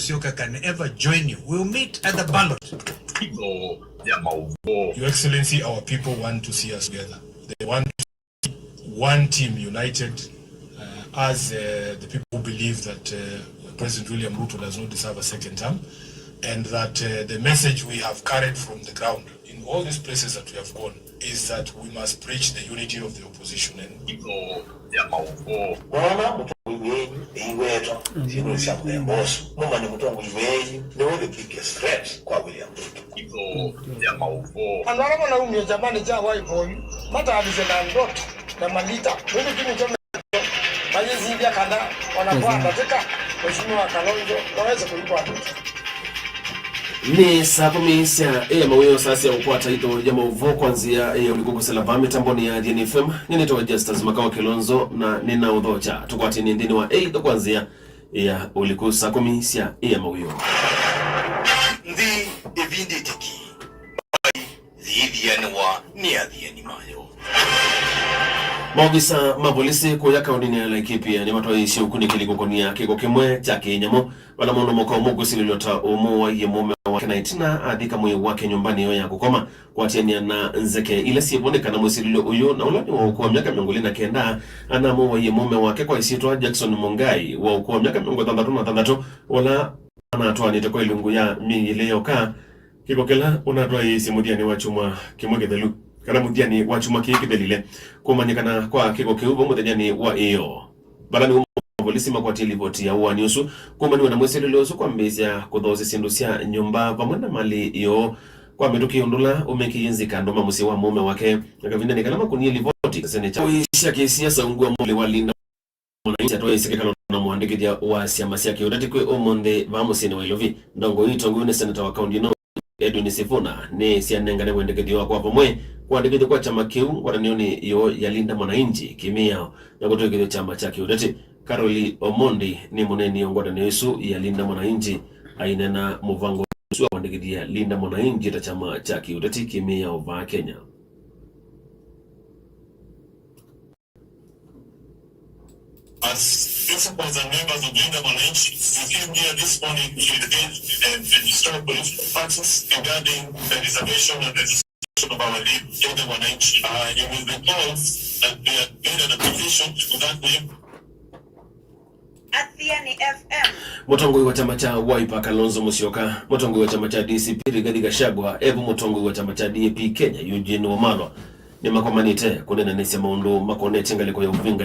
Musyoka can ever join you. We'll meet at the ballot. Your Excellency, our people want to see us together. They want to see one team united as the people who believe that President William Ruto does not deserve a second term, and that the message we have carried from the ground in all these places that we have gone is that we must preach the unity of the opposition and people. The biggest threat kwa William Ruto. Ni saa 10 mawio sasa ya ukwata ito ya mauvo kwanzia ya ulikugusela vami tamboni ya DNFM. Ninitoa Justus Makawa Kilonzo na nina udhocha. Tukwati ni ndini wa ito kwanzia ya ulikusa 10 ya mawio. Ndi evidentiki. Zidiani wa niadhiani mayo. Maugisa mapolisi kuya kaundini ya Laikipia ni watu waisi ukuni kukonia kiko kimwe chake nyamo wala mono moko mugu sililota umu wa yemume wa kenaitina adhika mwe wake nyumbani ya kukoma kwa tiania na nzeke ile siyeboneka na mwesililo uyu na ulani wa ukuwa miaka miongoli na kenda anamu wa yemume wake kwa isitwa Jackson Mungai wa ukuwa miaka miongo tandatu wala anatoa niteko ilungu ya mingileo ka kiko kila unatoa isi mudiani wachuma kimwege dhelu kana mudiani wachuma kikidelile kumanyikana kwa kiko kiubo mudiani wa iyo balani polisi makwati livoti ya uwa niusu kumaniwa na mwesi lilosu kwa mbezi ya kudhozi sindusia nyumba pamwenda mali iyo kwa metuki undula umeki yinzika ndoma musi wa mume wake nakavinda ni kalama kunie livoti kasene cha uisha kisiasa ungua mwale walinda mwana atoa isike kalona muandiki ya uwa siyamasi ya kiodati kwe omonde vamusine wa ilovi ndongo hito nguine senata wa kaundi no Edwin Sifuna ni sianengane wendekediwa kwa pomwe kuandikidi kwa chama kiu watanioni yo yalinda mwananchi kimia na kutoa chama cha kiudati. Karoli Omondi ni muneni ongwada ni Yesu yalinda mwananchi ainena muvango suwa kuandikidi ya linda mwananchi ta chama cha kiudati kimia ova Kenya. As principals and members of Linda Mwananchi, we came here this morning to debate and destroy political facts regarding the reservation and the discussion of our name, Linda Mwananchi. You will recall that we had made an application to that name. Athiani FM. Motongoi wa chama cha Wiper Kalonzo Musyoka, motongoi wa chama cha DCP Rigathi Gachagua, ebu motongoi wa chama cha DAP Kenya Eugene Wamalwa ni makomanite kunena nisi maundu makone chengaliko ya uvinga